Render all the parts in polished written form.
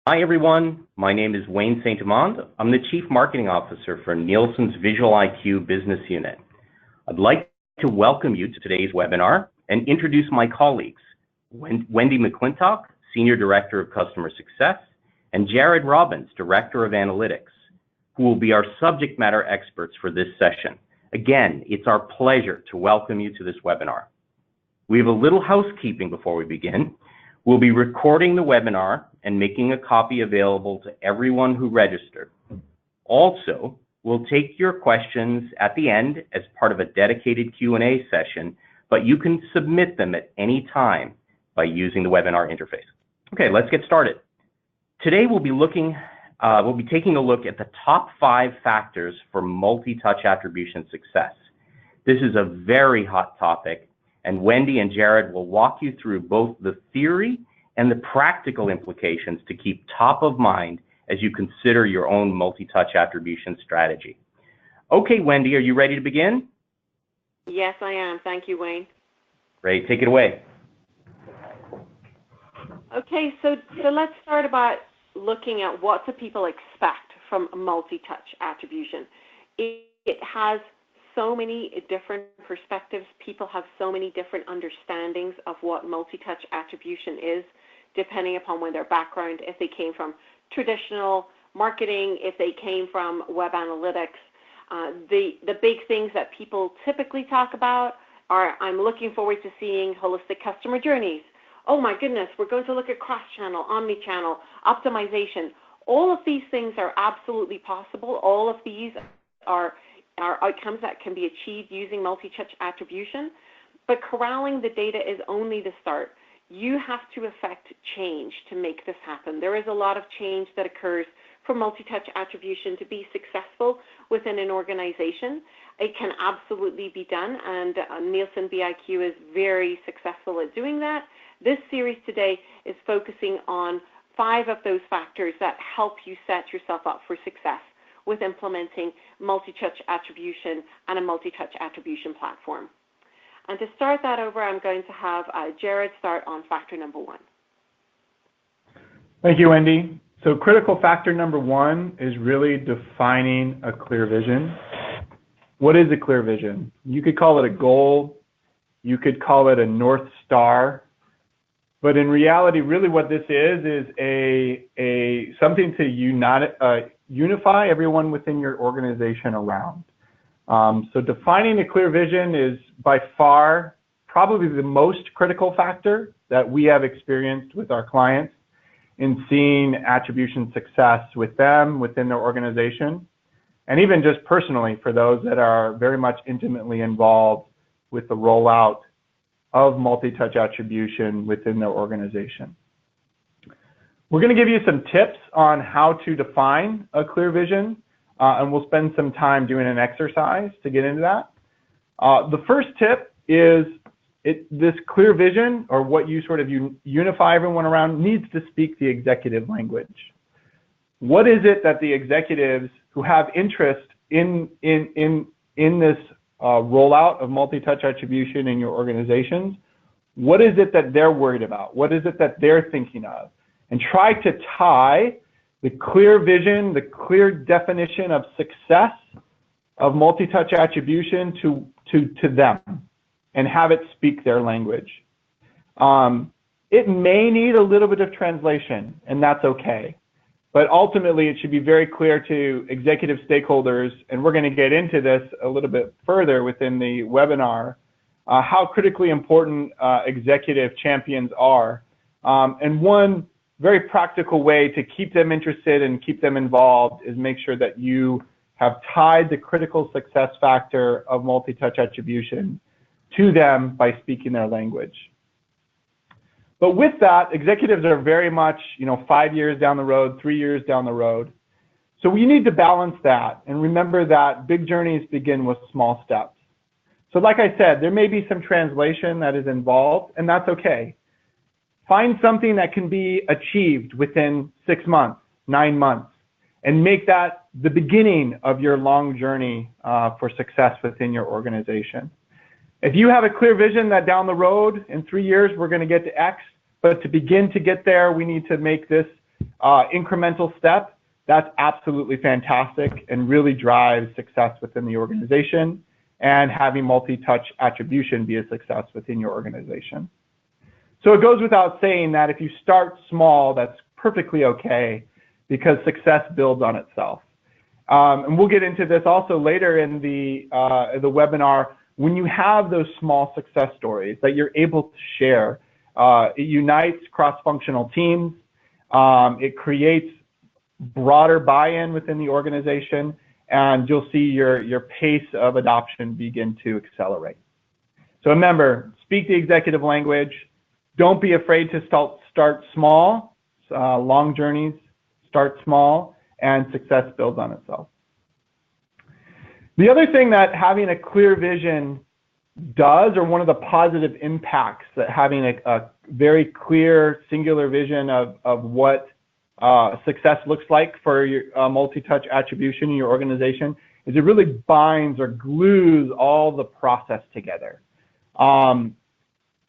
Hi everyone, my name is Wayne Saint-Amand. I'm the Chief Marketing Officer for Nielsen's Visual IQ business unit. I'd like to welcome you to today's webinar and introduce my colleagues, Wendy McClintock, Senior Director of Customer Success, and Jared Robbins, Director of Analytics, who will be our subject matter experts for this session. Again, it's our pleasure to welcome you to this webinar. We have a little housekeeping before we begin. We'll be recording the webinar and making a copy available to everyone who registered. Also, we'll take your questions at the end as part of a dedicated Q&A session, but you can submit them at any time by using the webinar interface. Okay, let's get started. Today we'll be taking a look at the top 5 factors for multi-touch attribution success. This is a very hot topic, and Wendy and Jared will walk you through both the theory and the practical implications to keep top of mind as you consider your own multi-touch attribution strategy. Okay, Wendy, are you ready to begin? Yes, I am. Thank you, Wayne. Great, take it away. Okay, so let's start about looking at what do people expect from multi-touch attribution. It has so many different perspectives. People have so many different understandings of what multi-touch attribution is, depending upon their background, if they came from traditional marketing, if they came from web analytics. The big things that people typically talk about are, I'm looking forward to seeing holistic customer journeys. Oh my goodness, we're going to look at cross-channel, omni-channel, optimization. All of these things are absolutely possible. All of these are outcomes that can be achieved using multi-touch attribution, but corralling the data is only the start. You have to affect change to make this happen. There is a lot of change that occurs for multi-touch attribution to be successful within an organization. It can absolutely be done, and Nielsen BIQ is very successful at doing that. This series today is focusing on 5 of those factors that help you set yourself up for success with implementing multi-touch attribution and a multi-touch attribution platform. And to start that over, I'm going to have Jared start on factor number 1. Thank you, Wendy. So critical factor number 1 is really defining a clear vision. What is a clear vision? You could call it a goal, you could call it a North Star, but in reality, really what this is something to unify everyone within your organization around. So defining a clear vision is by far probably the most critical factor that we have experienced with our clients in seeing attribution success with them within their organization, and even just personally for those that are very much intimately involved with the rollout of multi-touch attribution within their organization. We're going to give you some tips on how to define a clear vision, and we'll spend some time doing an exercise to get into that. The first tip is this clear vision, or what you sort of unify everyone around, needs to speak the executive language. What is it that the executives who have interest in this rollout of multi-touch attribution in your organizations, what is it that they're worried about? What is it that they're thinking of? And try to tie the clear vision, the clear definition of success of multi-touch attribution to them and have it speak their language. It may need a little bit of translation, and that's okay. But ultimately, it should be very clear to executive stakeholders, and we're going to get into this a little bit further within the webinar, how critically important executive champions are. And one very practical way to keep them interested and keep them involved is make sure that you have tied the critical success factor of multi-touch attribution to them by speaking their language. But with that, executives are very much, 5 years down the road, 3 years down the road. So we need to balance that and remember that big journeys begin with small steps. So like I said, there may be some translation that is involved, and that's okay. Find something that can be achieved within 6 months, 9 months, and make that the beginning of your long journey for success within your organization. If you have a clear vision that down the road in 3 years we're going to get to X, but to begin to get there we need to make this incremental step, that's absolutely fantastic and really drives success within the organization, and having multi-touch attribution be a success within your organization. So it goes without saying that if you start small, that's perfectly okay, because success builds on itself. And we'll get into this also later in the webinar. When you have those small success stories that you're able to share, it unites cross-functional teams. It creates broader buy-in within the organization, and you'll see your pace of adoption begin to accelerate. So remember, speak the executive language. Don't be afraid to start small. Long journeys start small, and success builds on itself. The other thing that having a clear vision does, or one of the positive impacts that having a very clear, singular vision of what success looks like for your multi-touch attribution in your organization, is it really binds or glues all the process together.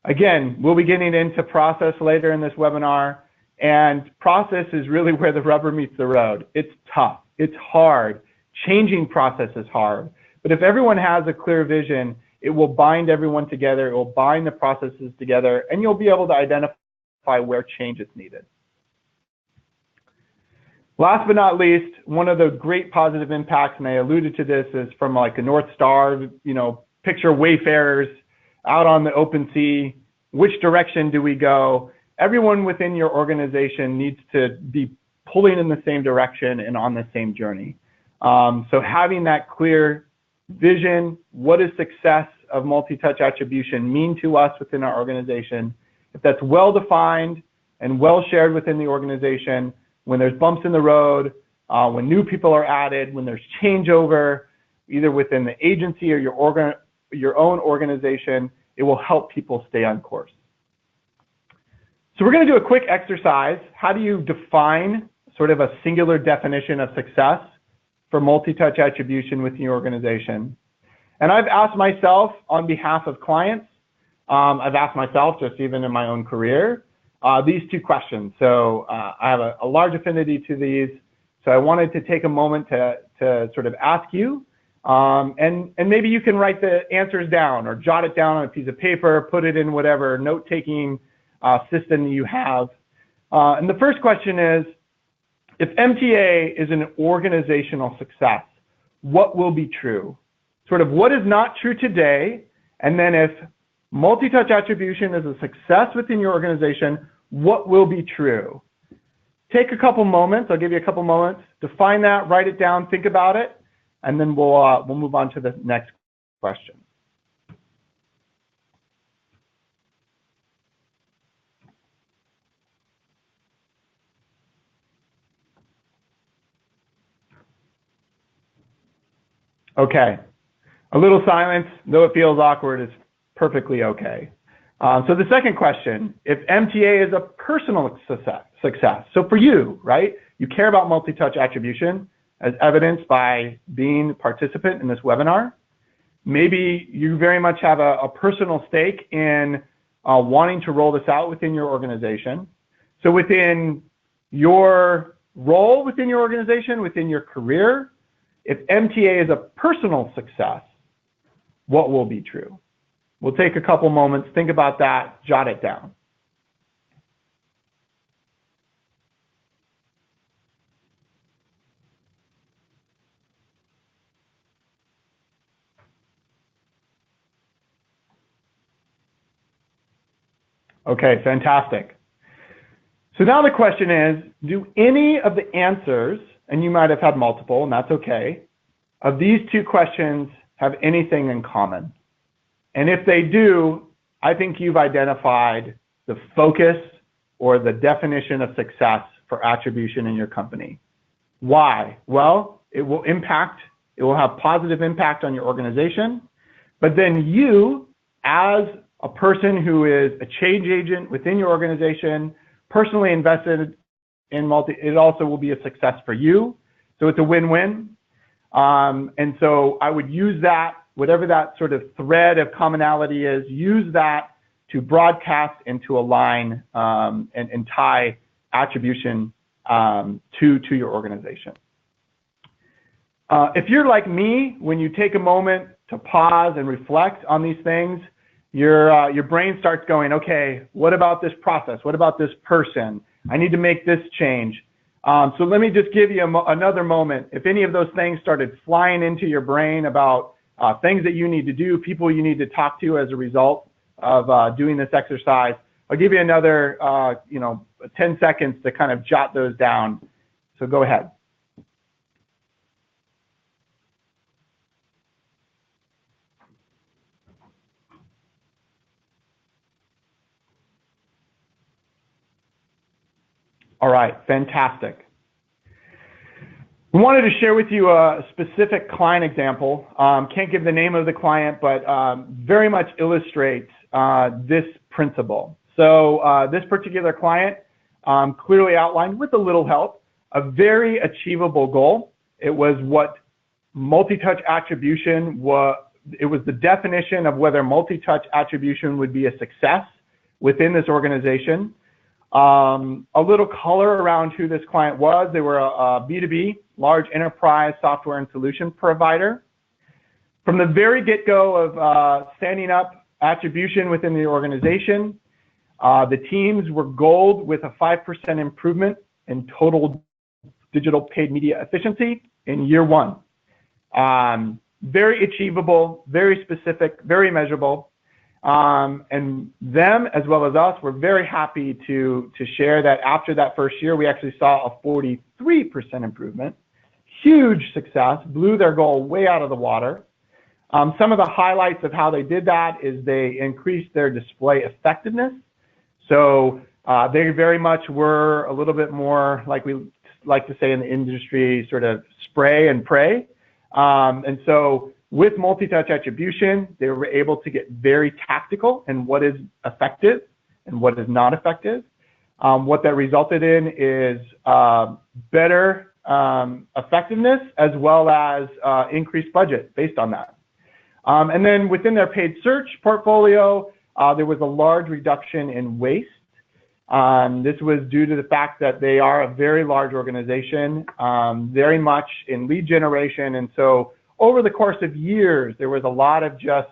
Again, we'll be getting into process later in this webinar, and process is really where the rubber meets the road. It's tough, it's hard. Changing process is hard, but if everyone has a clear vision, it will bind everyone together, it will bind the processes together, and you'll be able to identify where change is needed. Last but not least, one of the great positive impacts, and I alluded to this, is from like a North Star, picture wayfarers out on the open sea. Which direction do we go? Everyone within your organization needs to be pulling in the same direction and on the same journey. So having that clear vision, what does success of multi-touch attribution mean to us within our organization? If that's well defined and well shared within the organization, when there's bumps in the road, when new people are added, when there's changeover, either within the agency or your own organization, it will help people stay on course. So we're going to do a quick exercise. How do you define sort of a singular definition of success for multi-touch attribution within your organization? And I've asked myself on behalf of clients, I've asked myself just even in my own career, these two questions. So I have a large affinity to these. So I wanted to take a moment to sort of ask you, and maybe you can write the answers down or jot it down on a piece of paper, put it in whatever note-taking system you have. And the first question is, if MTA is an organizational success, what will be true? Sort of what is not true today, and then if multi-touch attribution is a success within your organization, what will be true? Take a couple moments, I'll give you a couple moments, define that, write it down, think about it, and then we'll move on to the next question. Okay, a little silence, though it feels awkward, is perfectly okay. So the second question, if MTA is a personal success, so for you, right, you care about multi-touch attribution as evidenced by being a participant in this webinar. Maybe you very much have a personal stake in wanting to roll this out within your organization. So within your role within your organization, within your career, if MTA is a personal success, what will be true? We'll take a couple moments, think about that, jot it down. Okay, fantastic. So now the question is, do any of the answers, and you might have had multiple, and that's okay, of these two questions have anything in common? And if they do, I think you've identified the focus or the definition of success for attribution in your company. Why? Well, it will have positive impact on your organization, but then you, as a person who is a change agent within your organization, personally invested in it also will be a success for you. So it's a win-win. And so I would use that, whatever that sort of thread of commonality is, use that to broadcast and to align and tie attribution to your organization. If you're like me, when you take a moment to pause and reflect on these things, your brain starts going, okay, what about this process? What about this person? I need to make this change. So let me just give you another moment. If any of those things started flying into your brain about things that you need to do, people you need to talk to as a result of doing this exercise, I'll give you another 10 seconds to kind of jot those down. So go ahead. All right, fantastic. We wanted to share with you a specific client example. Can't give the name of the client, but very much illustrates this principle. So this particular client clearly outlined, with a little help, a very achievable goal. It was what multi-touch attribution was. It was the definition of whether multi-touch attribution would be a success within this organization. A little color around who this client was. They were a B2B, large enterprise software and solution provider. From the very get-go of standing up attribution within the organization, the teams were goaled with a 5% improvement in total digital paid media efficiency in year one. Very achievable, very specific, very measurable. And them, as well as us, were very happy to share that after that first year, we actually saw a 43% improvement. Huge success, blew their goal way out of the water. Some of the highlights of how they did that is they increased their display effectiveness. So they very much were a little bit more, like we like to say in the industry, sort of spray and pray. And so with multi-touch attribution, they were able to get very tactical in what is effective and what is not effective. What that resulted in is better effectiveness as well as increased budget based on that. And then within their paid search portfolio, there was a large reduction in waste. This was due to the fact that they are a very large organization, very much in lead generation. And so over the course of years, there was a lot of just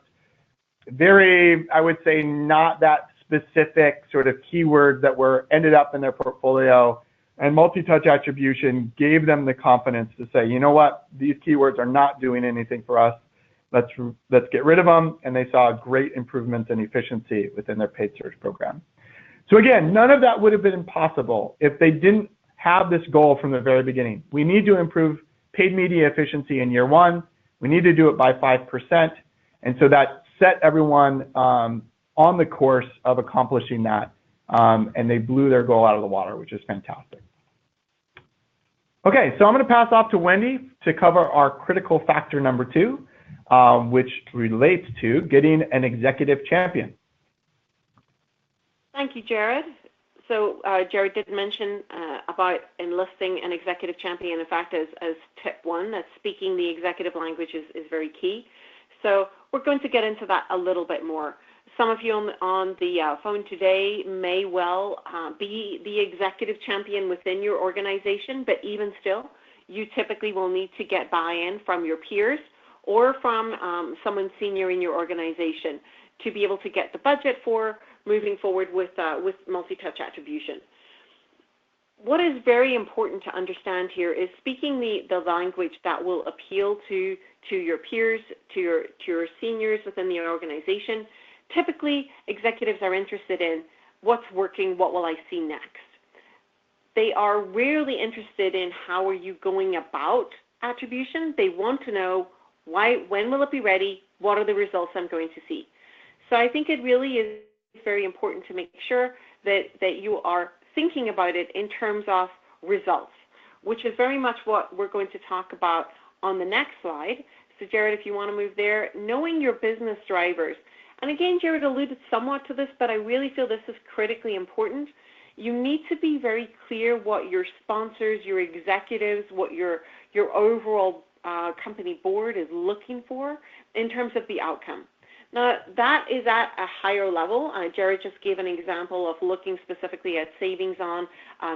very, I would say, not that specific sort of keywords that were ended up in their portfolio. And multi-touch attribution gave them the confidence to say, you know what, these keywords are not doing anything for us. Let's get rid of them. And they saw great improvements in efficiency within their paid search program. So again, none of that would have been possible if they didn't have this goal from the very beginning. We need to improve paid media efficiency in year one. We need to do it by 5%. And so that set everyone on the course of accomplishing that. And they blew their goal out of the water, which is fantastic. Okay, so I'm going to pass off to Wendy to cover our critical factor number 2, which relates to getting an executive champion. Thank you, Jared. So Jared did mention about enlisting an executive champion. In fact, as tip 1, that speaking the executive language is very key. So we're going to get into that a little bit more. Some of you on the phone today may well be the executive champion within your organization, but even still, you typically will need to get buy-in from your peers or from someone senior in your organization to be able to get the budget for moving forward with multi-touch attribution. What is very important to understand here is speaking the language that will appeal to your peers, to your seniors within the organization. Typically, executives are interested in what's working, what will I see next. They are rarely interested in how are you going about attribution. They want to know when will it be ready, what are the results I'm going to see. So I think it really is very important to make sure that you are thinking about it in terms of results, which is very much what we're going to talk about on the next slide. So Jared, if you want to move there, knowing your business drivers. And again, Jared alluded somewhat to this, but I really feel this is critically important. You need to be very clear what your sponsors, your executives, what your overall company board is looking for in terms of the outcome. Now, that is at a higher level. Jared just gave an example of looking specifically at savings on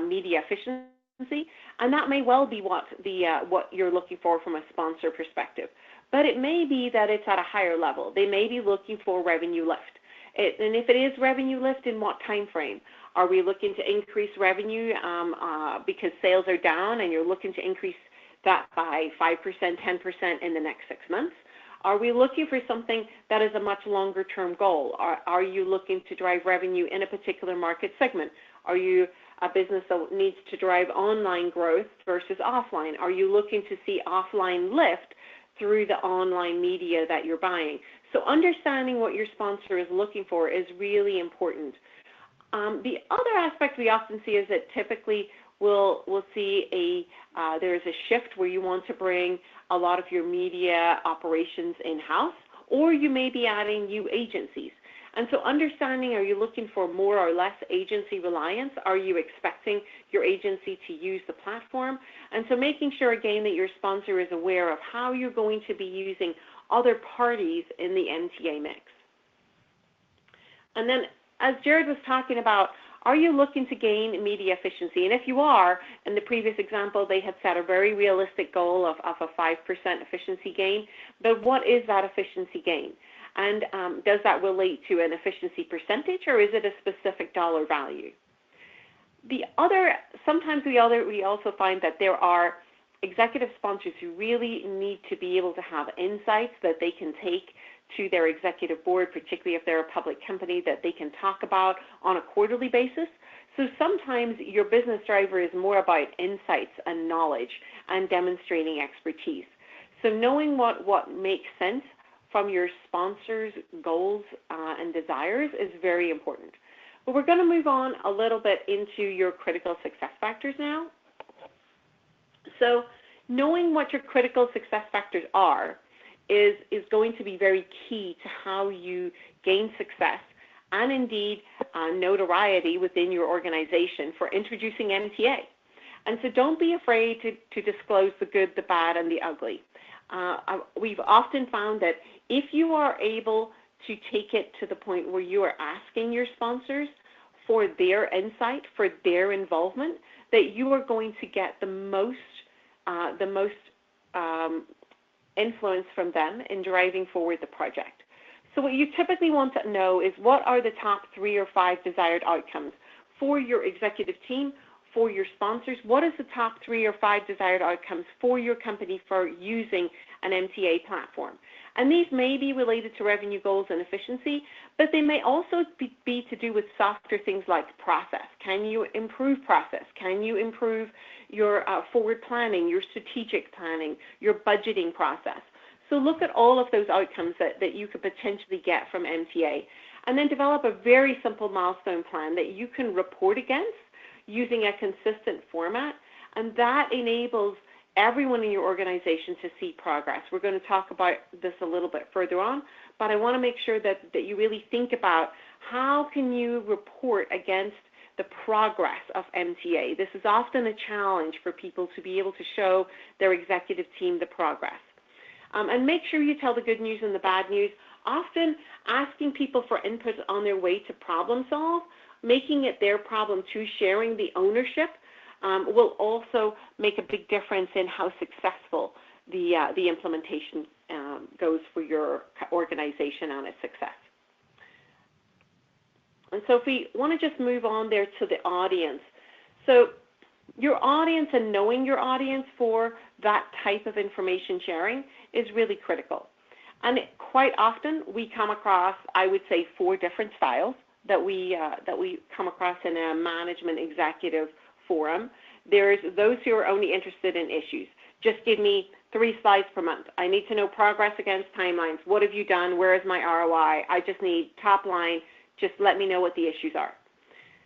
media efficiency. efficiency, and that may well be what you're looking for from a sponsor perspective. But it may be that it's at a higher level. They may be looking for revenue lift. And if it is revenue lift, in what time frame? Are we looking to increase revenue because sales are down and you're looking to increase that by 5%, 10% in the next 6 months? Are we looking for something that is a much longer term goal? Are you looking to drive revenue in a particular market segment? Are you a business that needs to drive online growth versus offline? Are you looking to see offline lift through the online media that you're buying? So understanding what your sponsor is looking for is really important. The other aspect we often see is that typically we'll see there's a shift where you want to bring a lot of your media operations in-house, or you may be adding new agencies. And so understanding, are you looking for more or less agency reliance? Are you expecting your agency to use the platform? And so making sure, again, that your sponsor is aware of how you're going to be using other parties in the MTA mix. And then, as Jared was talking about, are you looking to gain media efficiency? And if you are, in the previous example, they had set a very realistic goal of a 5% efficiency gain. But what is that efficiency gain? And does that relate to an efficiency percentage, or is it a specific dollar value? Sometimes we also find that there are executive sponsors who really need to be able to have insights that they can take to their executive board, particularly if they're a public company, that they can talk about on a quarterly basis. So sometimes your business driver is more about insights and knowledge and demonstrating expertise. So knowing what makes sense from your sponsor's goals and desires is very important. But we're going to move on a little bit into your critical success factors now. So knowing what your critical success factors are is going to be very key to how you gain success and indeed notoriety within your organization for introducing MTA. And so don't be afraid to disclose the good, the bad, and the ugly. We've often found that if you are able to take it to the point where you are asking your sponsors for their insight, for their involvement, that you are going to get the most influence from them in driving forward the project. So what you typically want to know is what are the top 3 or 5 desired outcomes for your executive team, for your sponsors. What is the top 3 or 5 desired outcomes for your company for using an MTA platform? And these may be related to revenue goals and efficiency, but they may also be to do with softer things like process. Can you improve process? Can you improve your forward planning, your strategic planning, your budgeting process? So look at all of those outcomes that you could potentially get from MTA, and then develop a very simple milestone plan that you can report against using a consistent format, and that enables everyone in your organization to see progress. We're going to talk about this a little bit further on, but I want to make sure that you really think about how can you report against the progress of MTA. This is often a challenge for people to be able to show their executive team the progress. And make sure you tell the good news and the bad news. Often asking people for input on their way to problem solve, making it their problem too, sharing the ownership, will also make a big difference in how successful the implementation goes for your organization and its success. And so if we want to just move on there to the audience. So your audience and knowing your audience for that type of information sharing is really critical. And quite often we come across, I would say, 4 different styles that we come across in a management executive forum. There's those who are only interested in issues. Just give me 3 slides per month. I need to know progress against timelines. What have you done? Where is my ROI? I just need top line. Just let me know what the issues are.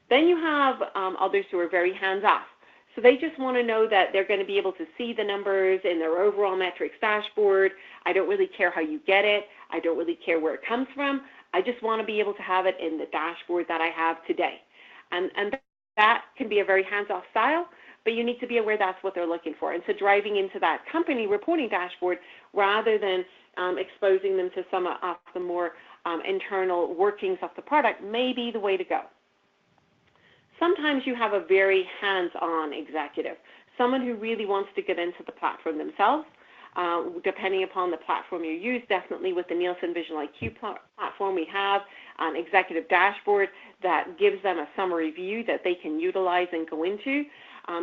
Then you have others who are very hands-off. So they just want to know that they're going to be able to see the numbers in their overall metrics dashboard. I don't really care how you get it. I don't really care where it comes from. I just want to be able to have it in the dashboard that I have today. And that can be a very hands-off style, but you need to be aware that's what they're looking for. And so driving into that company reporting dashboard rather than exposing them to some of the more internal workings of the product may be the way to go. Sometimes you have a very hands-on executive, someone who really wants to get into the platform themselves, depending upon the platform you use. Definitely with the Nielsen Visual IQ platform, we have an executive dashboard that gives them a summary view that they can utilize and go into,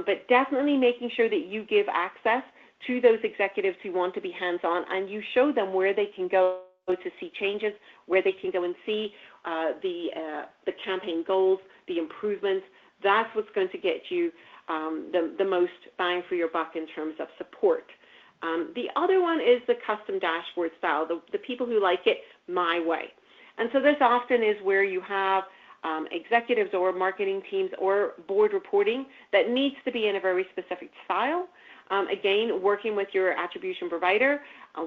but definitely making sure that you give access to those executives who want to be hands-on, and you show them where they can go to see changes, where they can go and see the campaign goals, the improvements. That's what's going to get you the most bang for your buck in terms of support. The other one is the custom dashboard style, the people who like it my way. And so this often is where you have executives or marketing teams or board reporting that needs to be in a very specific style. Again, working with your attribution provider,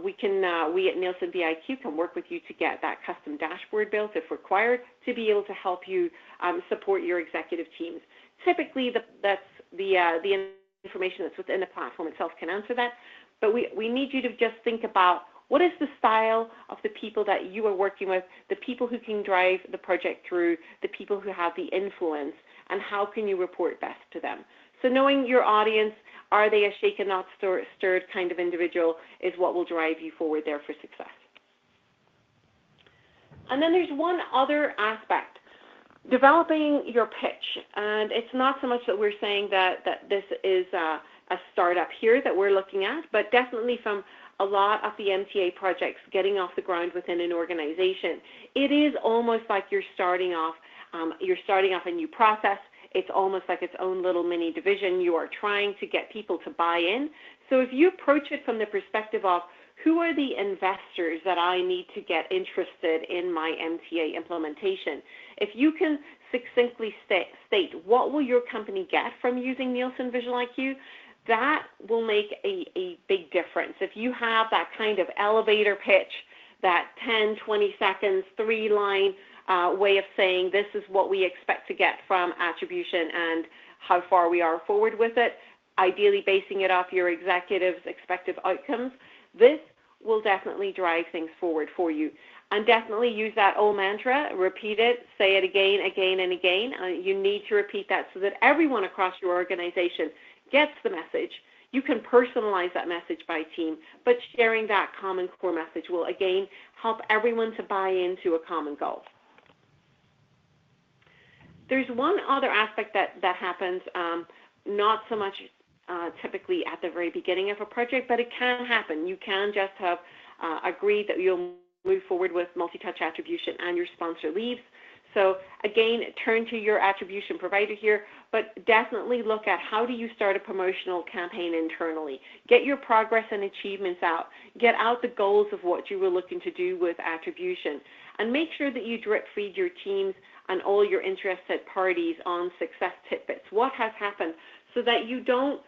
we at Nielsen VIQ can work with you to get that custom dashboard built if required to be able to help you support your executive teams. Typically, that's the information that's within the platform itself can answer that, but we need you to just think about what is the style of the people that you are working with, the people who can drive the project through, the people who have the influence, and how can you report best to them. So knowing your audience, are they a shaken not stirred kind of individual, is what will drive you forward there for success. And then there's one other aspect, developing your pitch. And it's not so much that we're saying that this is a startup here that we're looking at, but definitely from a lot of the MTA projects getting off the ground within an organization, it is almost like you're starting off a new process. It's almost like its own little mini division. You are trying to get people to buy in. So if you approach it from the perspective of who are the investors that I need to get interested in my MTA implementation, if you can succinctly state what will your company get from using Nielsen Visual IQ, that will make a big difference. If you have that kind of elevator pitch, that 10, 20 seconds, 3-line way of saying this is what we expect to get from attribution and how far we are forward with it, ideally basing it off your executives' expected outcomes, this will definitely drive things forward for you. And definitely use that old mantra, repeat it, say it again, again, and again. You need to repeat that so that everyone across your organization gets the message. You can personalize that message by team, but sharing that common core message will, again, help everyone to buy into a common goal. There's one other aspect that happens, not so much typically at the very beginning of a project, but it can happen. You can just have agreed that you'll move forward with multi-touch attribution and your sponsor leaves. So again, turn to your attribution provider here, but definitely look at how do you start a promotional campaign internally. Get your progress and achievements out. Get out the goals of what you were looking to do with attribution. And make sure that you drip feed your teams and all your interested parties on success tidbits. What has happened, so that you don't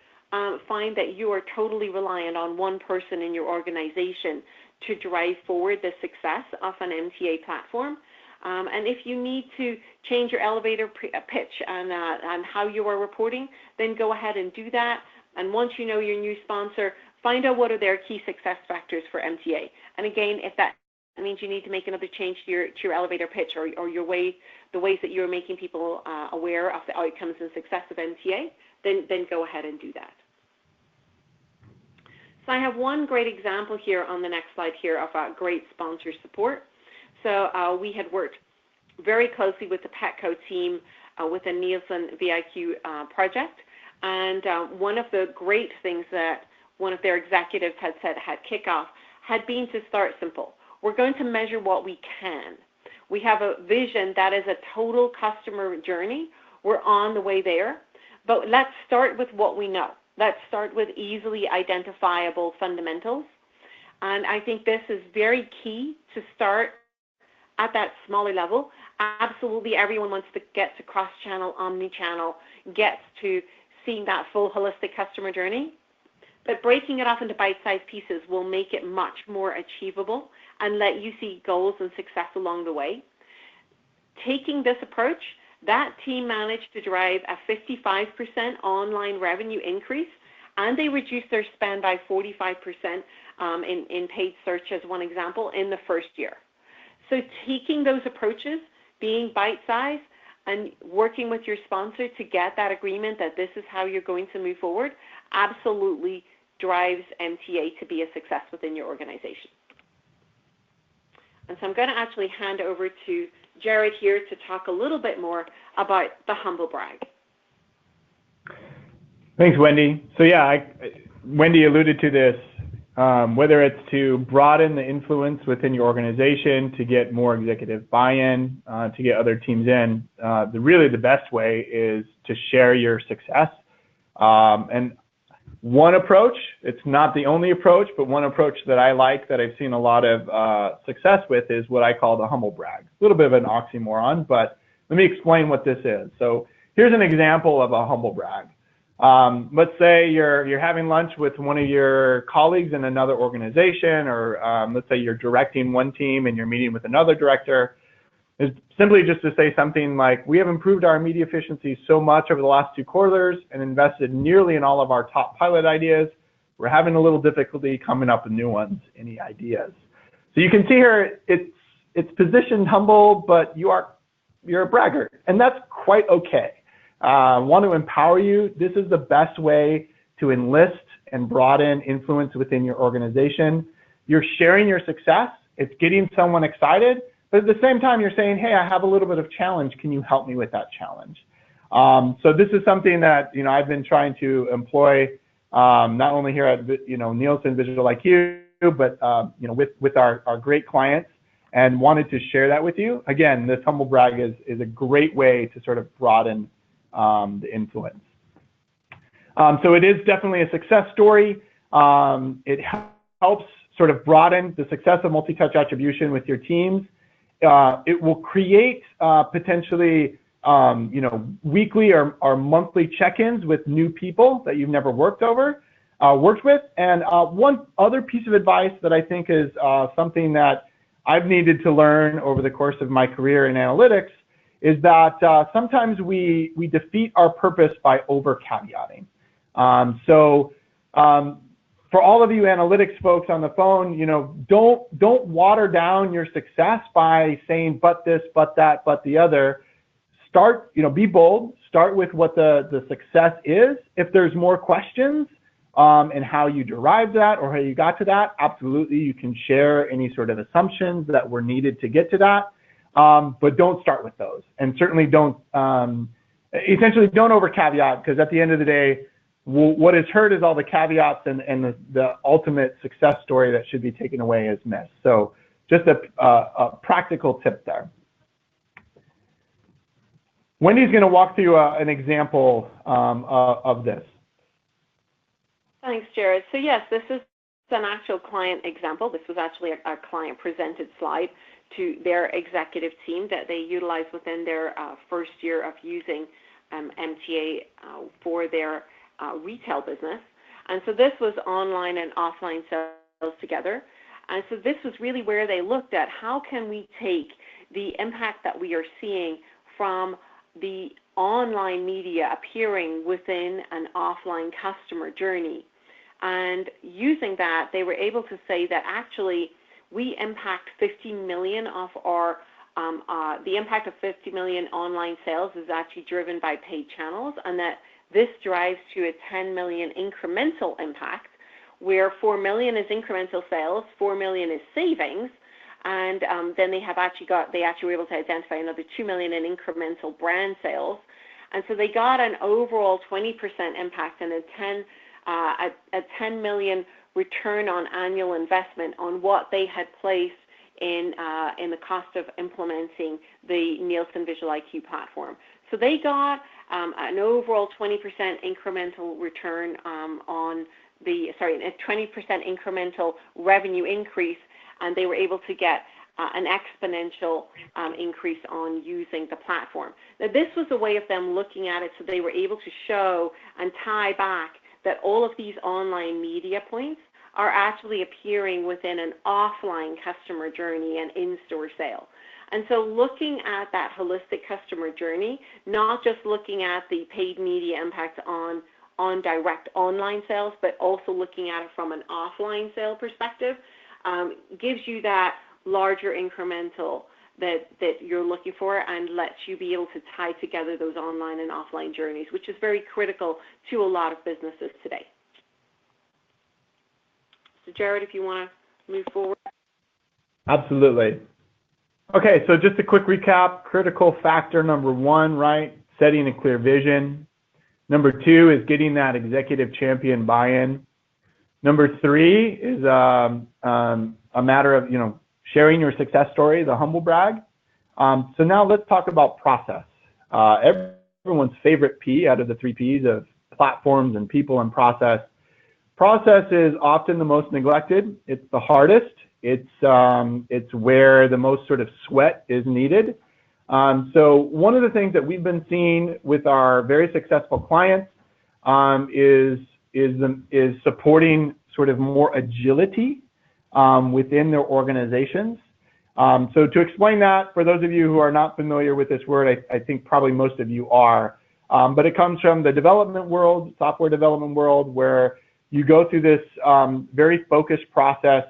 find that you are totally reliant on one person in your organization to drive forward the success of an MTA platform. And if you need to change your elevator pitch and how you are reporting, then go ahead and do that. And once you know your new sponsor, find out what are their key success factors for MTA. And again, if that means you need to make another change to your elevator pitch or the ways that you're making people aware of the outcomes and success of MTA, then go ahead and do that. So I have one great example here on the next slide here of great sponsor support. So we had worked very closely with the Petco team with a Nielsen VIQ project, and one of the great things that one of their executives had said had kickoff had been to start simple. We're going to measure what we can. We have a vision that is a total customer journey. We're on the way there, but let's start with what we know. Let's start with easily identifiable fundamentals, and I think this is very key to start at that smaller level. Absolutely everyone wants to get to cross-channel, omni-channel, gets to seeing that full holistic customer journey. But breaking it off into bite-sized pieces will make it much more achievable and let you see goals and success along the way. Taking this approach, that team managed to drive a 55% online revenue increase, and they reduced their spend by 45% in paid search as one example in the first year. So taking those approaches, being bite-sized, and working with your sponsor to get that agreement that this is how you're going to move forward absolutely drives MTA to be a success within your organization. And so I'm going to actually hand over to Jared here to talk a little bit more about the humble brag. Thanks, Wendy. So yeah, Wendy alluded to this, whether it's to broaden the influence within your organization, to get more executive buy-in, to get other teams in, really the best way is to share your success. And one approach, it's not the only approach, but one approach that I like, that I've seen a lot of success with, is what I call the humble brag. A little bit of an oxymoron, but let me explain what this is. So here's an example of a humble brag. Let's say you're having lunch with one of your colleagues in another organization, or let's say you're directing one team and you're meeting with another director. Is simply just to say something like, we have improved our media efficiency so much over the last 2 quarters and invested nearly in all of our top pilot ideas. We're having a little difficulty coming up with new ones. Any ideas? So you can see here, it's positioned humble, but you're a braggart, and that's quite okay. I want to empower you. This is the best way to enlist and broaden influence within your organization. You're sharing your success. It's getting someone excited. But at the same time, you're saying, hey, I have a little bit of challenge. Can you help me with that challenge? So this is something that, I've been trying to employ, not only here at, Nielsen Visual IQ, but, with our great clients, and wanted to share that with you. Again, this humble brag is a great way to sort of broaden the influence. So it is definitely a success story. It helps sort of broaden the success of multi-touch attribution with your teams. It will create potentially, weekly or monthly check-ins with new people that you've never worked with. And one other piece of advice that I think is something that I've needed to learn over the course of my career in analytics is that sometimes we defeat our purpose by over-caveating. For all of you analytics folks on the phone, don't water down your success by saying, but this, but that, but the other. Start, be bold. Start with what the success is. If there's more questions and how you derived that or how you got to that, absolutely, you can share any sort of assumptions that were needed to get to that. But don't start with those. And certainly essentially don't over-caveat, because at the end of the day, what is heard is all the caveats, and the ultimate success story that should be taken away is missed. So just a practical tip there. Wendy's going to walk through an example of this. Thanks, Jared. So yes, this is an actual client example. This was actually a client presented slide to their executive team that they utilized within their first year of using MTA for their retail business. And so this was online and offline sales together. And so this was really where they looked at how can we take the impact that we are seeing from the online media appearing within an offline customer journey. And using that, they were able to say that actually we impact 15 million of our, the impact of 50 million online sales is actually driven by paid channels, and that this drives to a 10 million incremental impact, where 4 million is incremental sales, 4 million is savings, and then they actually were able to identify another 2 million in incremental brand sales. And so they got an overall 20% impact and a 10 million return on annual investment on what they had placed in the cost of implementing the Nielsen Visual IQ platform. So they got an overall 20% incremental return a 20% incremental revenue increase, and they were able to get an exponential increase on using the platform. Now, this was a way of them looking at it, so they were able to show and tie back that all of these online media points are actually appearing within an offline customer journey and in-store sale. And so looking at that holistic customer journey, not just looking at the paid media impact on direct online sales, but also looking at it from an offline sale perspective, gives you that larger incremental that you're looking for, and lets you be able to tie together those online and offline journeys, which is very critical to a lot of businesses today. So Jared, if you want to move forward. Absolutely. Okay, so just a quick recap. Critical factor number one, right? Setting a clear vision. Number two is getting that executive champion buy-in. Number three is a matter of, sharing your success story, the humble brag. So now let's talk about process. Everyone's favorite P out of the three Ps of platforms and people and process. Process is often the most neglected. It's the hardest. It's where the most sort of sweat is needed. So one of the things that we've been seeing with our very successful clients is supporting sort of more agility within their organizations. So to explain that, for those of you who are not familiar with this word, I think probably most of you are, but it comes from the development world, software development world, where you go through this very focused process.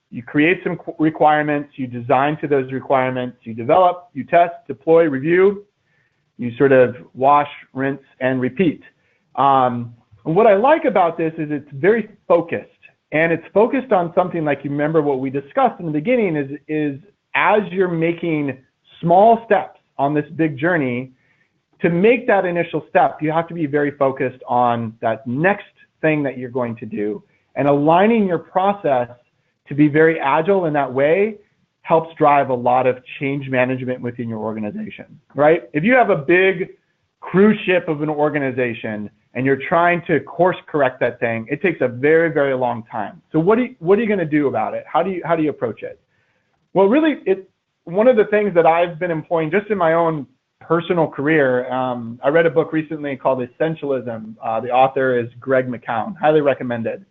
You create some requirements, you design to those requirements, you develop, you test, deploy, review, you sort of wash, rinse, and repeat. And what I like about this is it's very focused, and it's focused on something like, you remember what we discussed in the beginning is as you're making small steps on this big journey, to make that initial step, you have to be very focused on that next thing that you're going to do, and aligning your process to be very agile in that way helps drive a lot of change management within your organization, right? If you have a big cruise ship of an organization and you're trying to course correct that thing, it takes a very, very long time. So what are you going to do about it? How do you approach it? Well, really, one of the things that I've been employing just in my own personal career, I read a book recently called Essentialism. The author is Greg McCown, highly recommended.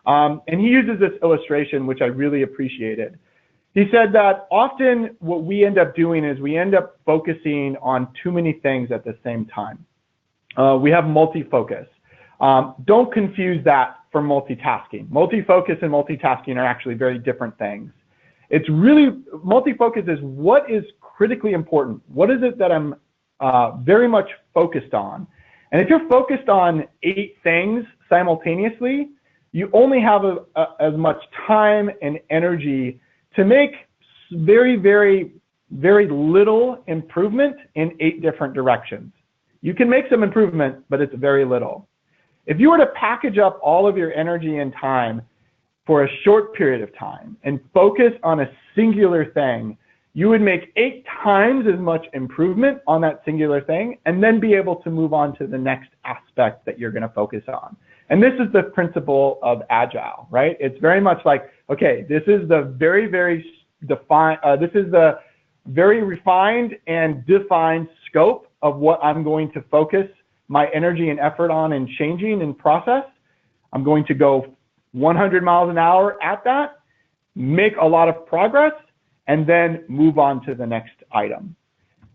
And he uses this illustration, which I really appreciated. He said that often what we end up doing is we end up focusing on too many things at the same time. We have multifocus. Don't confuse that for multitasking. Multifocus and multitasking are actually very different things. It's really, multifocus is what is critically important. What is it that I'm very much focused on? And if you're focused on 8 things simultaneously, you only have as much time and energy to make very, very, very little improvement in 8 different directions. You can make some improvement, but it's very little. If you were to package up all of your energy and time for a short period of time and focus on a singular thing, you would make 8 times as much improvement on that singular thing, and then be able to move on to the next aspect that you're going to focus on. And this is the principle of Agile, right? It's very much like, okay, this is the very, very defined, this is the very refined and defined scope of what I'm going to focus my energy and effort on and changing in process. I'm going to go 100 miles an hour at that, make a lot of progress, and then move on to the next item.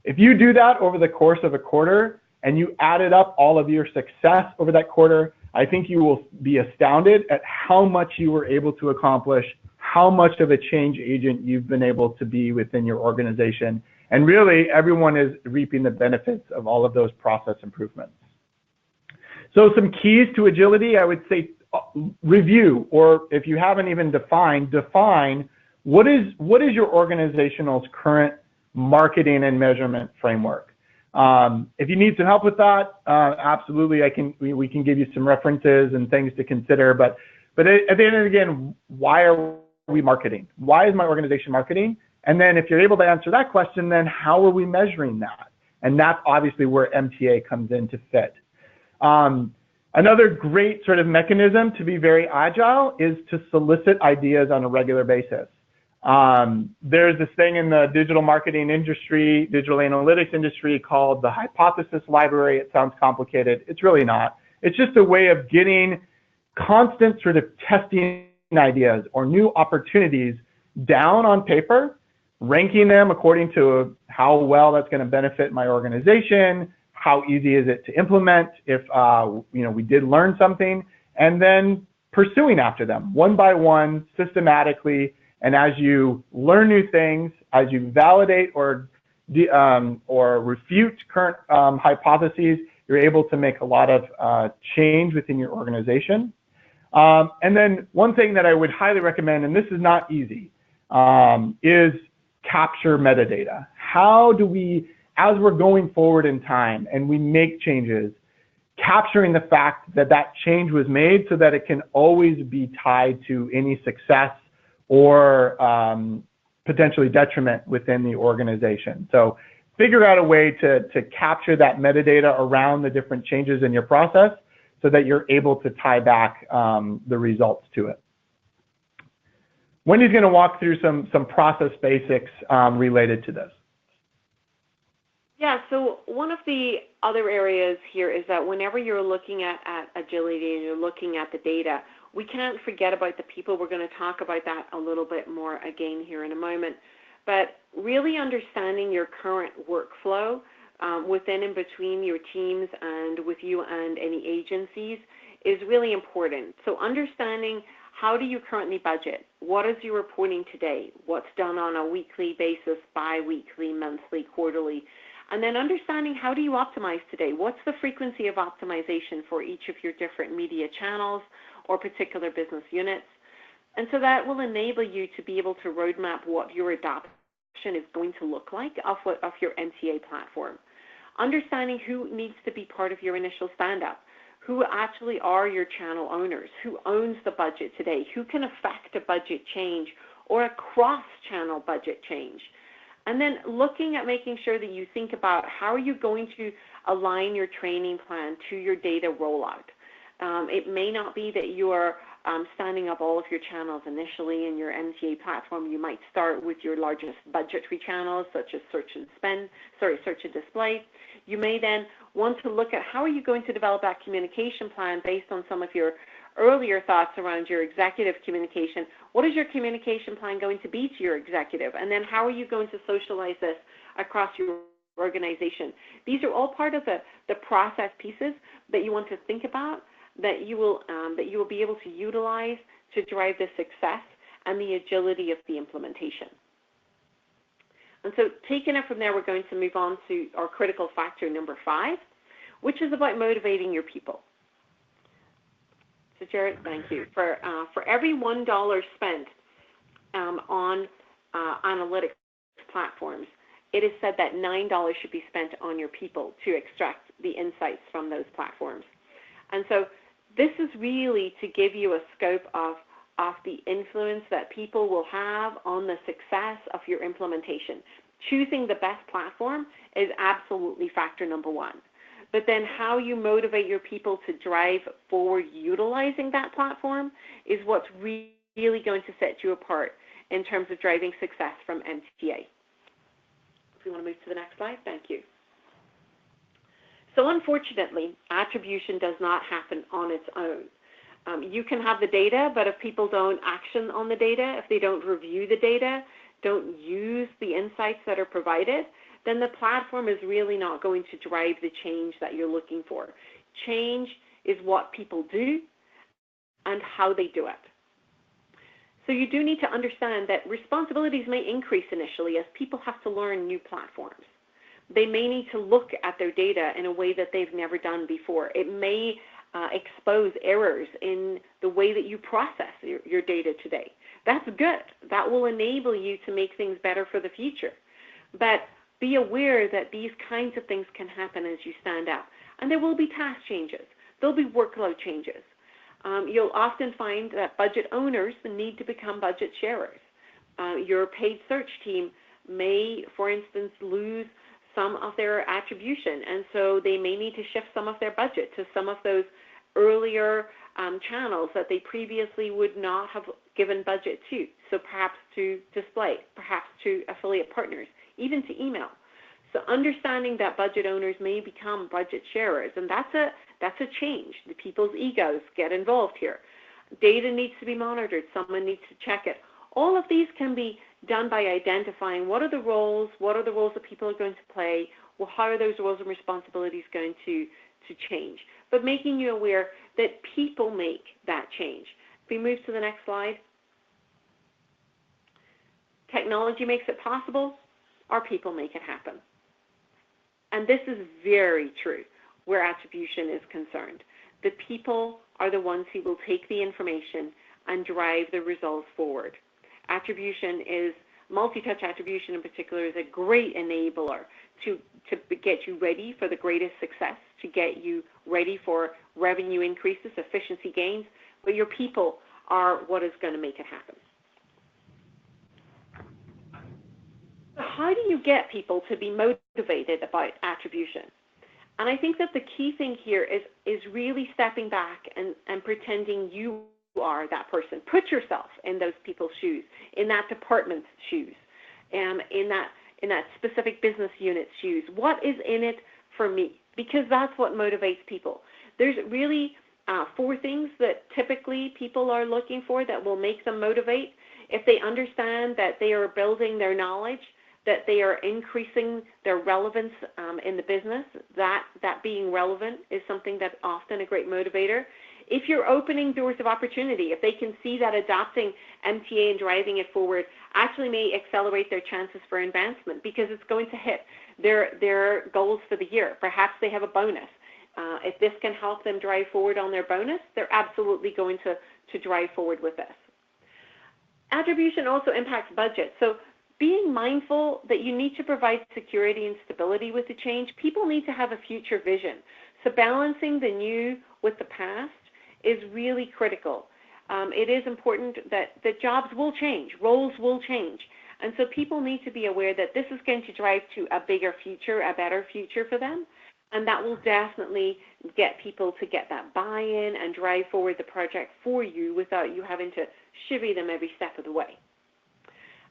If you do that over the course of a quarter and you added up all of your success over that quarter, I think you will be astounded at how much you were able to accomplish, how much of a change agent you've been able to be within your organization. And really, everyone is reaping the benefits of all of those process improvements. So some keys to agility, I would say review, or if you haven't even defined, define what is your organization's current marketing and measurement framework. If you need some help with that, absolutely, we can give you some references and things to consider. But at the end of the day, why are we marketing? Why is my organization marketing? And then if you're able to answer that question, then how are we measuring that? And that's obviously where MTA comes into fit. Another great sort of mechanism to be very agile is to solicit ideas on a regular basis. There's this thing in the digital marketing industry, digital analytics industry called the hypothesis library. It sounds complicated. It's really not. It's just a way of getting constant sort of testing ideas or new opportunities down on paper, ranking them according to how well that's going to benefit my organization, how easy is it to implement if we did learn something, and then pursuing after them one by one, systematically, And as you learn new things, as you validate or refute current hypotheses, you're able to make a lot of change within your organization. And then one thing that I would highly recommend, and this is not easy, is capture metadata. How do we, as we're going forward in time and we make changes, capturing the fact that that change was made so that it can always be tied to any success or potentially detriment within the organization. So figure out a way to capture that metadata around the different changes in your process so that you're able to tie back the results to it. Wendy's going to walk through some process basics related to this. Yeah, so one of the other areas here is that whenever you're looking at agility and you're looking at the data, we can't forget about the people. We're going to talk about that a little bit more again here in a moment. But really understanding your current workflow within and between your teams and with you and any agencies is really important. So understanding how do you currently budget? What is your reporting today? What's done on a weekly basis, bi-weekly, monthly, quarterly? And then understanding how do you optimize today? What's the frequency of optimization for each of your different media channels or particular business units? And so that will enable you to be able to roadmap what your adoption is going to look like of your MTA platform. Understanding who needs to be part of your initial stand-up, who actually are your channel owners, who owns the budget today, who can affect a budget change or a cross-channel budget change. And then looking at making sure that you think about how are you going to align your training plan to your data rollout. It may not be that you are standing up all of your channels initially in your MTA platform. You might start with your largest budgetary channels, such as search and display. You may then want to look at how are you going to develop that communication plan based on some of your earlier thoughts around your executive communication. What is your communication plan going to be to your executive? And then how are you going to socialize this across your organization? These are all part of the process pieces that you want to think about, that you will be able to utilize to drive the success and the agility of the implementation. And so taking it from there, we're going to move on to our critical factor number 5, which is about motivating your people. So Jared, thank you. For every $1 spent on analytics platforms, it is said that $9 should be spent on your people to extract the insights from those platforms. And so this is really to give you a scope of the influence that people will have on the success of your implementation. Choosing the best platform is absolutely factor number 1. But then how you motivate your people to drive forward utilizing that platform is what's really going to set you apart in terms of driving success from MTA. If we want to move to the next slide, thank you. So unfortunately, attribution does not happen on its own. You can have the data, but if people don't action on the data, if they don't review the data, don't use the insights that are provided, then the platform is really not going to drive the change that you're looking for. Change is what people do and how they do it. So you do need to understand that responsibilities may increase initially as people have to learn new platforms. They may need to look at their data in a way that they've never done before. It may expose errors in the way that you process your data today. That's good. That will enable you to make things better for the future. But be aware that these kinds of things can happen as you stand up. And there will be task changes. There'll be workload changes. You'll often find that budget owners need to become budget sharers. Your paid search team may, for instance, lose some of their attribution, and so they may need to shift some of their budget to some of those earlier channels that they previously would not have given budget to. So perhaps to display, perhaps to affiliate partners, even to email. So understanding that budget owners may become budget sharers, and that's a change. The people's egos get involved here. Data needs to be monitored. Someone needs to check it. All of these can be done by identifying what are the roles that people are going to play, well, how are those roles and responsibilities going to change, but making you aware that people make that change. If we move to the next slide. technology makes it possible, our people make it happen. And this is very true where attribution is concerned. The people are the ones who will take the information and drive the results forward. Attribution is, multi-touch attribution in particular, is a great enabler to get you ready for the greatest success, to get you ready for revenue increases, efficiency gains, but your people are what is going to make it happen. So how do you get people to be motivated about attribution? And I think that the key thing here is really stepping back and pretending you are that person. Put yourself in those people's shoes, in that department's shoes, in that specific business unit's shoes. What is in it for me? Because that's what motivates people. There's really 4 things that typically people are looking for that will make them motivate. If they understand that they are building their knowledge, that they are increasing their relevance in the business, that being relevant is something that's often a great motivator. If you're opening doors of opportunity, if they can see that adopting MTA and driving it forward actually may accelerate their chances for advancement because it's going to hit their goals for the year. Perhaps they have a bonus. If this can help them drive forward on their bonus, they're absolutely going to drive forward with this. Attribution also impacts budget. So being mindful that you need to provide security and stability with the change, people need to have a future vision. So balancing the new with the past is really critical. It is important that jobs will change, roles will change. And so people need to be aware that this is going to drive to a bigger future, a better future for them. And that will definitely get people to get that buy-in and drive forward the project for you without you having to chivvy them every step of the way.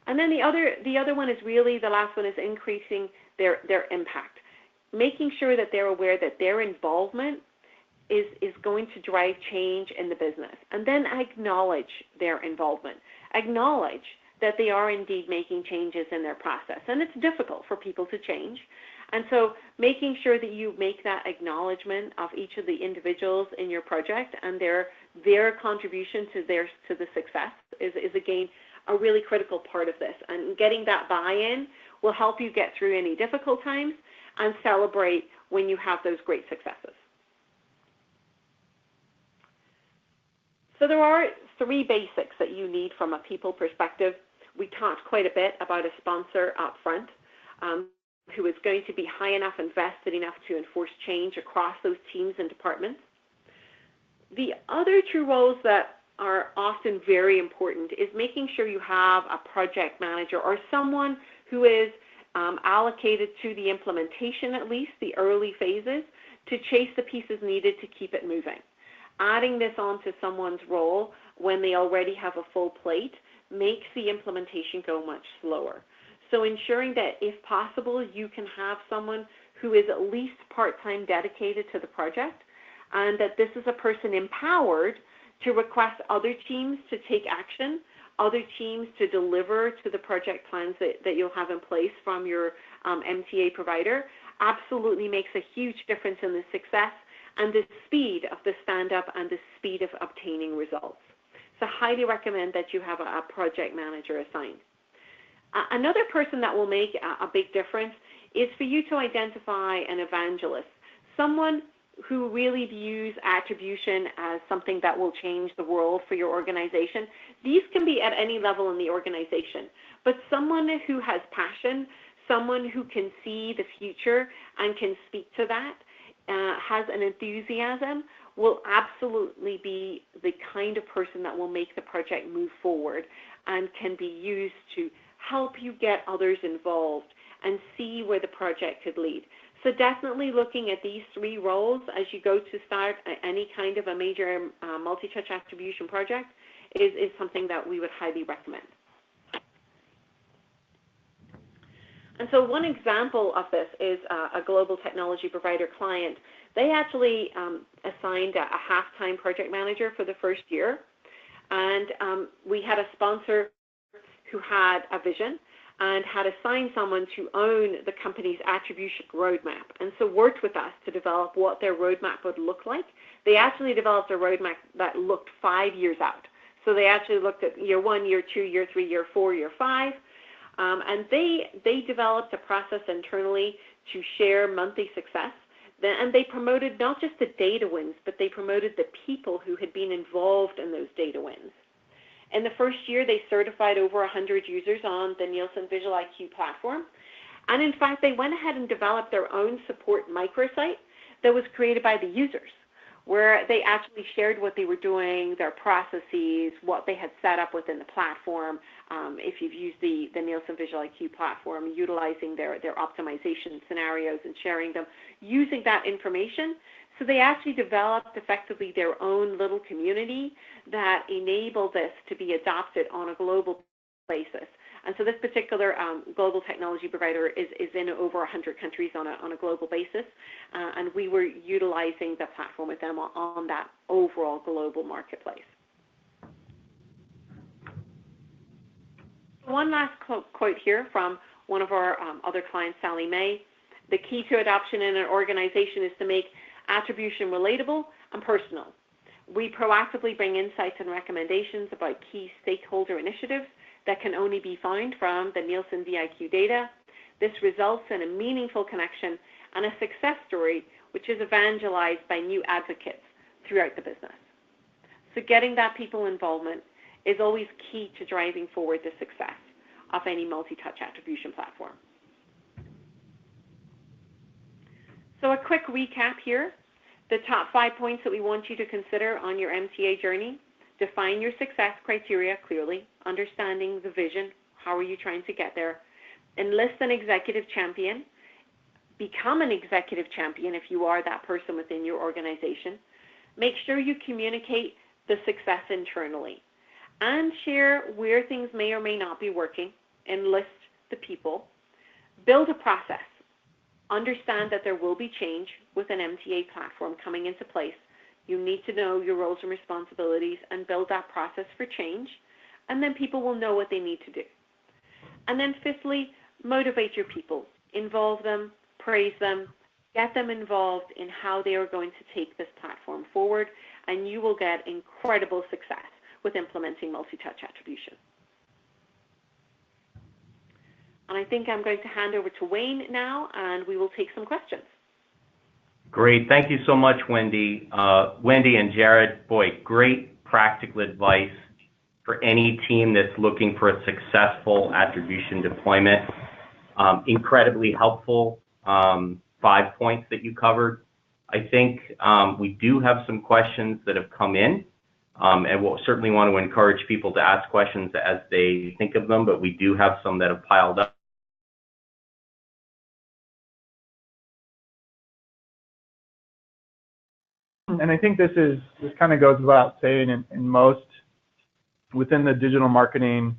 And then the other one is really, the last one is increasing their impact. Making sure that they're aware that their involvement is going to drive change in the business. And then acknowledge their involvement. Acknowledge that they are indeed making changes in their process. And it's difficult for people to change. And so making sure that you make that acknowledgement of each of the individuals in your project and their contribution to the success is again a really critical part of this. And getting that buy-in will help you get through any difficult times and celebrate when you have those great successes. So there are 3 basics that you need from a people perspective. We talked quite a bit about a sponsor up front who is going to be high enough, invested enough to enforce change across those teams and departments. The other 2 roles that are often very important is making sure you have a project manager or someone who is allocated to the implementation, at least the early phases, to chase the pieces needed to keep it moving. Adding this onto someone's role when they already have a full plate makes the implementation go much slower. So ensuring that if possible you can have someone who is at least part-time dedicated to the project, and that this is a person empowered to request other teams to take action, other teams to deliver to the project plans that you'll have in place from your MTA provider, absolutely makes a huge difference in the success and the speed of the stand-up and the speed of obtaining results. So highly recommend that you have a project manager assigned. Another person that will make a big difference is for you to identify an evangelist, someone who really views attribution as something that will change the world for your organization. These can be at any level in the organization, but someone who has passion, someone who can see the future and can speak to that, has an enthusiasm, will absolutely be the kind of person that will make the project move forward and can be used to help you get others involved and see where the project could lead. So definitely looking at these 3 roles as you go to start any kind of a major multi-touch attribution project is something that we would highly recommend. And so one example of this is a global technology provider client. They actually assigned a half-time project manager for the first year. And we had a sponsor who had a vision and had assigned someone to own the company's attribution roadmap, and so worked with us to develop what their roadmap would look like. They actually developed a roadmap that looked 5 years out. So they actually looked at year 1, year 2, year 3, year 4, year 5, And they developed a process internally to share monthly success. And they promoted not just the data wins, but they promoted the people who had been involved in those data wins. In the first year, they certified over 100 users on the Nielsen Visual IQ platform. And in fact, they went ahead and developed their own support microsite that was created by the users, where they actually shared what they were doing, their processes, what they had set up within the platform. If you've used the Nielsen Visual IQ platform, utilizing their optimization scenarios and sharing them, using that information. So they actually developed effectively their own little community that enabled this to be adopted on a global basis. And so this particular global technology provider is in over 100 countries on a global basis, and we were utilizing the platform with them on that overall global marketplace. One last quote here from one of our other clients, Sallie Mae. The key to adoption in an organization is to make attribution relatable and personal. We proactively bring insights and recommendations about key stakeholder initiatives that can only be found from the Nielsen VIQ data. This results in a meaningful connection and a success story which is evangelized by new advocates throughout the business. So getting that people involvement is always key to driving forward the success of any multi-touch attribution platform. So a quick recap here. The top 5 points that we want you to consider on your MTA journey. Define your success criteria clearly, understanding the vision, how are you trying to get there. Enlist an executive champion. Become an executive champion if you are that person within your organization. Make sure you communicate the success internally and share where things may or may not be working. Enlist the people. Build a process. Understand that there will be change with an MTA platform coming into place. You need to know your roles and responsibilities and build that process for change, and then people will know what they need to do. And then fifthly, motivate your people. Involve them, praise them, get them involved in how they are going to take this platform forward, and you will get incredible success with implementing multi-touch attribution. And I think I'm going to hand over to Wayne now, and we will take some questions. Great. Thank you so much, Wendy. Wendy and Jared, boy, great practical advice for any team that's looking for a successful attribution deployment. Incredibly helpful 5 points that you covered. I think we do have some questions that have come in, and we'll certainly want to encourage people to ask questions as they think of them, but we do have some that have piled up. And I think this kind of goes without saying in most within the digital marketing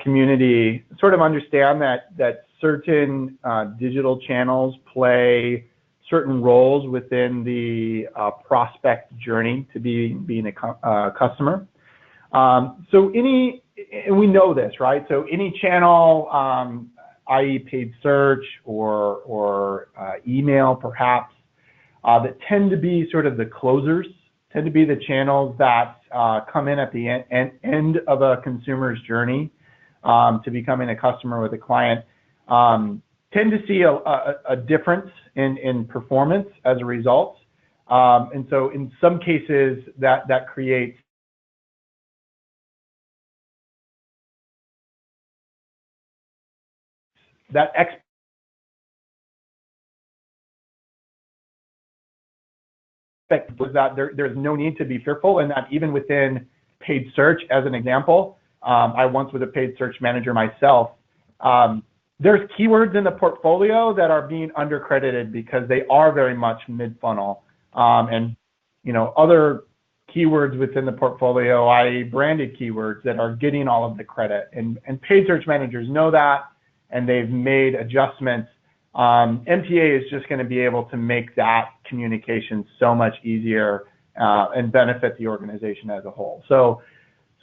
community, sort of understand that certain digital channels play certain roles within the prospect journey to being a customer. So and we know this, right? So any channel, i.e. paid search or email perhaps, that tend to be sort of the closers, tend to be the channels that come in at the end of a consumer's journey to becoming a customer with a client, tend to see a difference in performance as a result. And so in some cases that creates that was that there's no need to be fearful, and that even within paid search, as an example, I once was a paid search manager myself. There's keywords in the portfolio that are being undercredited because they are very much mid-funnel, and other keywords within the portfolio, i.e. branded keywords, that are getting all of the credit. And paid search managers know that, and they've made adjustments. MTA is just going to be able to make that communication so much easier and benefit the organization as a whole. So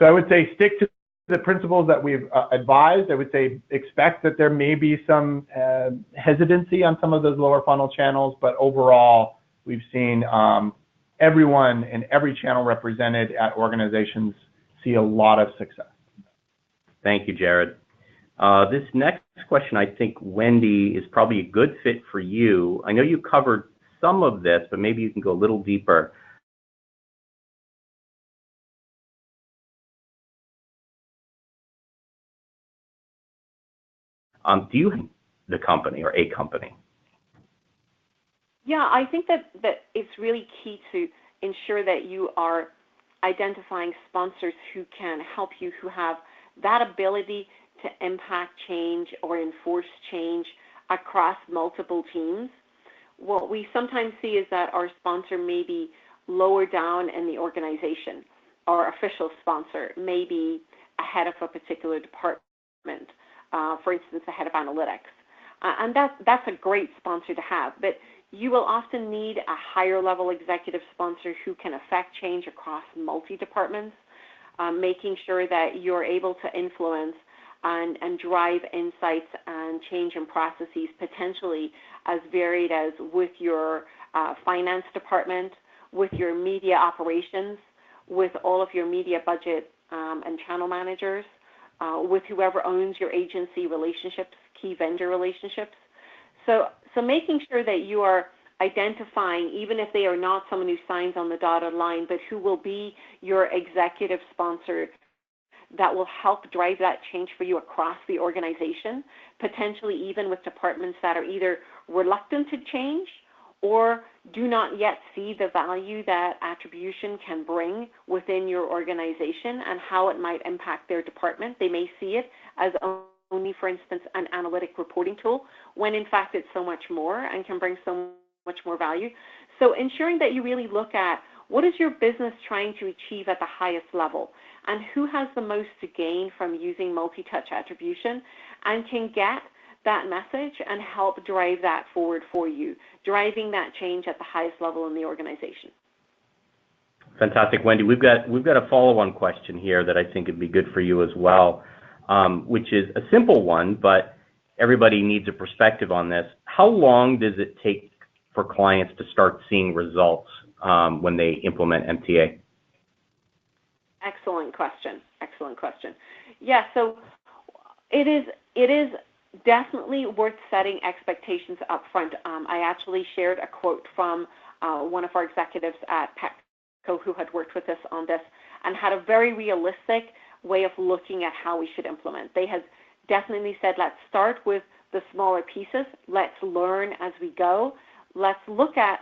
I would say stick to the principles that we've advised. I would say expect that there may be some hesitancy on some of those lower funnel channels, but overall we've seen everyone in every channel represented at organizations see a lot of success. Thank you, Jared. This next question, I think, Wendy, is probably a good fit for you. I know you covered some of this, but maybe you can go a little deeper. Do you have the company or a company? Yeah, I think that it's really key to ensure that you are identifying sponsors who can help you, who have that ability to impact change or enforce change across multiple teams. What we sometimes see is that our sponsor may be lower down in the organization. Our official sponsor may be ahead of a particular department, for instance, the head of analytics. And that's a great sponsor to have, but you will often need a higher level executive sponsor who can affect change across multi-departments, making sure that you're able to influence and drive insights and change in processes potentially as varied as with your finance department, with your media operations, with all of your media budget and channel managers, with whoever owns your agency relationships, key vendor relationships. So making sure that you are identifying, even if they are not someone who signs on the dotted line, but who will be your executive sponsor that will help drive that change for you across the organization, potentially even with departments that are either reluctant to change or do not yet see the value that attribution can bring within your organization and how it might impact their department. They may see it as only, for instance, an analytic reporting tool, when in fact it's so much more and can bring so much more value. So ensuring that you really look at what is your business trying to achieve at the highest level, and who has the most to gain from using multi-touch attribution and can get that message and help drive that forward for you, driving that change at the highest level in the organization. Fantastic, Wendy. We've got a follow-on question here that I think would be good for you as well, which is a simple one, but everybody needs a perspective on this. How long does it take for clients to start seeing results when they implement MTA? Excellent question. Excellent question. Yeah, so it is definitely worth setting expectations up front. I actually shared a quote from one of our executives at Petco who had worked with us on this and had a very realistic way of looking at how we should implement. They had definitely said, let's start with the smaller pieces. Let's learn as we go. Let's look at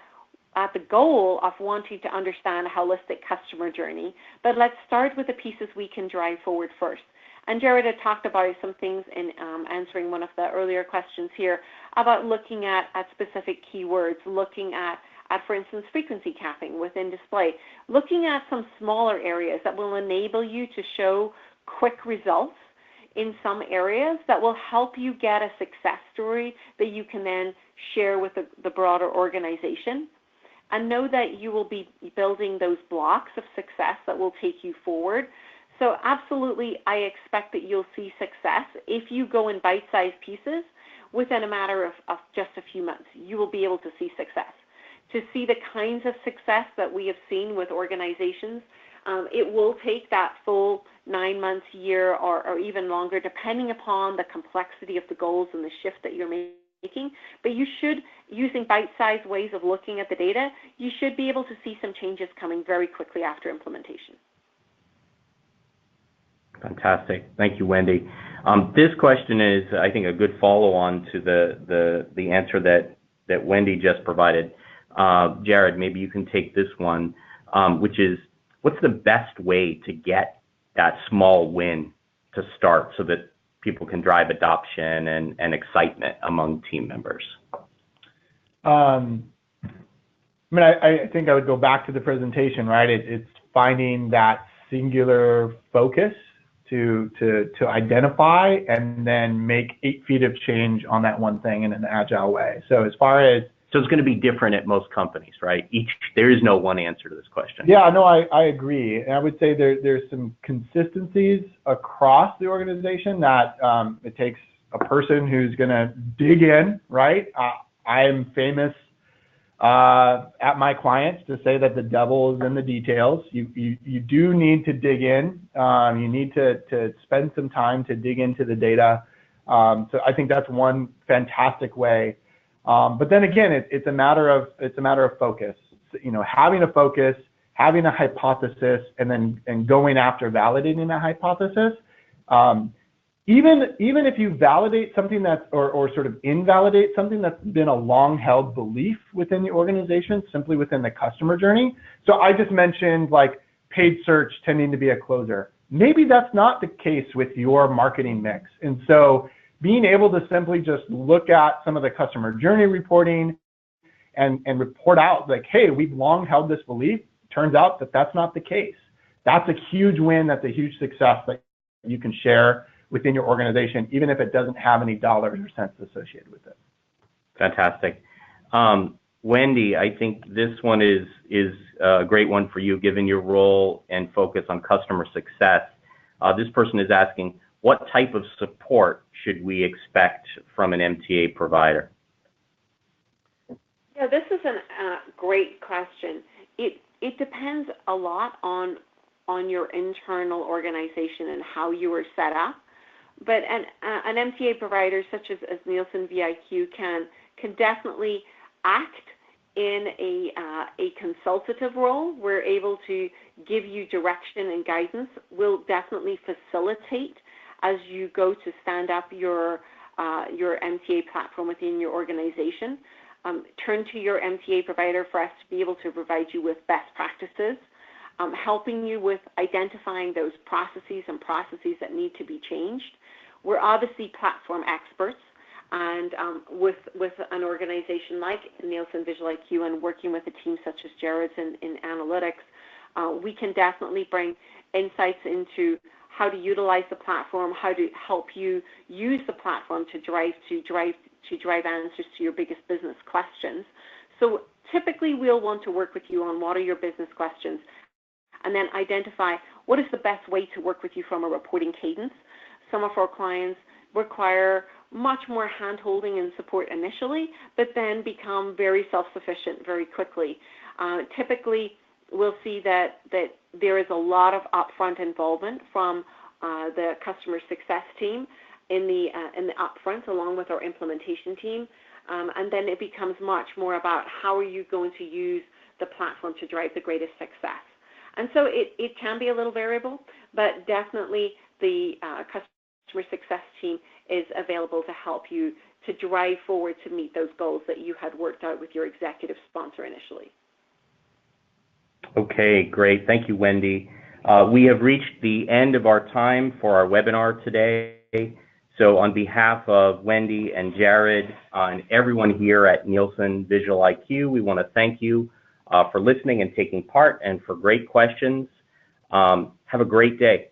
the goal of wanting to understand a holistic customer journey, but let's start with the pieces we can drive forward first. And Jared had talked about some things in answering one of the earlier questions here about looking at specific keywords, looking at, for instance, frequency capping within display, looking at some smaller areas that will enable you to show quick results in some areas that will help you get a success story that you can then share with the broader organization. And know that you will be building those blocks of success that will take you forward. So absolutely, I expect that you'll see success. If you go in bite-sized pieces, within a matter of just a few months, you will be able to see success. To see the kinds of success that we have seen with organizations, it will take that full 9 months, year, or even longer, depending upon the complexity of the goals and the shift that you're making. But you should, using bite-sized ways of looking at the data, you should be able to see some changes coming very quickly after implementation. Fantastic. Thank you, Wendy. This question is, I think, a good follow-on to the answer that Wendy just provided. Jared, maybe you can take this one, which is, what's the best way to get that small win to start so that people can drive adoption and excitement among team members? I think I would go back to the presentation, right? It's finding that singular focus to identify and then make 8 feet of change on that one thing in an agile way. So it's going to be different at most companies, right? There is no one answer to this question. Yeah, no, I agree. And I would say there's some consistencies across the organization that it takes a person who's going to dig in, right? I am famous at my clients to say that the devil is in the details. You do need to dig in. You need to spend some time to dig into the data So I think that's one fantastic way. But then again, it's a matter of focus. You know, having a focus, having a hypothesis, and going after validating that hypothesis. Even if you validate something that's or sort of invalidate something that's been a long-held belief within the organization, simply within the customer journey. So I just mentioned like paid search tending to be a closer. Maybe that's not the case with your marketing mix. And so being able to simply just look at some of the customer journey reporting and report out like, hey, we've long held this belief. Turns out that that's not the case. That's a huge win. That's a huge success that you can share within your organization, even if it doesn't have any dollars or cents associated with it. Fantastic. Wendy, I think this one is a great one for you, given your role and focus on customer success. This person is asking, what type of support should we expect from an MTA provider? Yeah, this is a great question. It depends a lot on your internal organization and how you are set up. But an MTA provider such as Nielsen VIQ can definitely act in a consultative role. We're able to give you direction and guidance. We'll definitely facilitate as you go to stand up your MTA platform within your organization. Turn to your MTA provider for us to be able to provide you with best practices, helping you with identifying those processes that need to be changed. We're obviously platform experts, and with an organization like Nielsen Visual IQ and working with a team such as Jared's in analytics, we can definitely bring insights into how to utilize the platform, how to help you use the platform to drive answers to your biggest business questions. So typically we'll want to work with you on what are your business questions, and then identify what is the best way to work with you from a reporting cadence. Some of our clients require much more hand-holding and support initially, but then become very self-sufficient very quickly. Typically, we'll see that there is a lot of upfront involvement from the customer success team in the upfront, along with our implementation team, and then it becomes much more about how are you going to use the platform to drive the greatest success. And so it can be a little variable, but definitely the customer success team is available to help you to drive forward to meet those goals that you had worked out with your executive sponsor initially. Okay, great. Thank you, Wendy. We have reached the end of our time for our webinar today. So on behalf of Wendy and Jared and everyone here at Nielsen Visual IQ, we want to thank you for listening and taking part and for great questions. Have a great day.